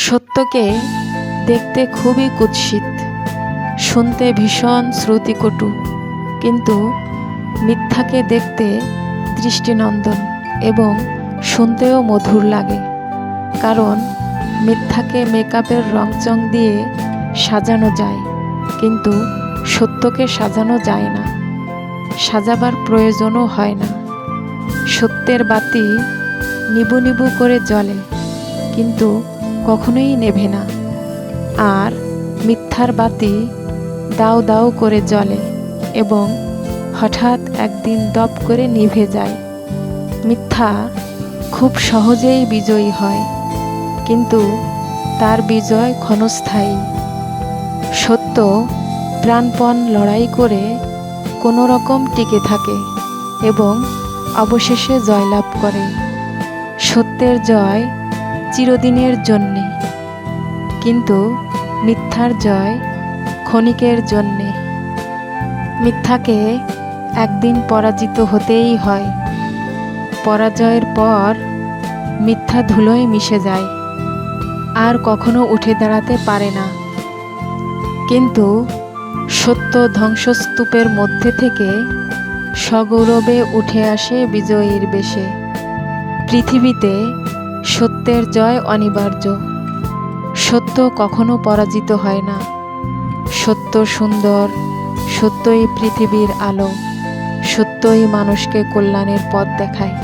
সত্যকে দেখতে খুবই কুৎসিত, শুনতে ভীষণ শ্রুতিকটু, কিন্তু মিথ্যাকে দেখতে দৃষ্টিনন্দন এবং শুনতেও মধুর লাগে। কারণ মিথ্যাকে মেকআপের রংচং দিয়ে সাজানো যায়, কিন্তু সত্যকে সাজানো যায় না, সাজাবার প্রয়োজনও হয় না। সত্যের বাতি নিবু নিবু করে জ্বলে, কিন্তু কখনোই নেভে না। আর মিথ্যার বাতি দাউ দাউ করে জ্বলে এবং হঠাৎ একদিন দপ করে নিভে যায়। মিথ্যা খুব সহজেই বিজয়ী হয়, কিন্তু তার বিজয় ক্ষণস্থায়ী। সত্য প্রাণপণ লড়াই করে কোনো রকম টিকে থাকে এবং অবশেষে জয়লাভ করে। সত্যের জয় চিরদিনের জন্যে, কিন্তু মিথ্যার জয় ক্ষণিকের জন্যে। মিথ্যাকে একদিন পরাজিত হতেই হয়। পরাজয়ের পর মিথ্যা ধুলোয় মিশে যায়, আর কখনো উঠে দাঁড়াতে পারে না। কিন্তু সত্য ধ্বংসস্তূপের মধ্যে থেকে সগৌরবে উঠে আসে বিজয়ীর বেশে। পৃথিবীতে সত্যের জয় অনিবার্য। সত্য কখনো পরাজিত হয় না। সত্য সুন্দর, সত্যই পৃথিবীর আলো, সত্যই মানুষকে কল্যাণের পথ দেখায়।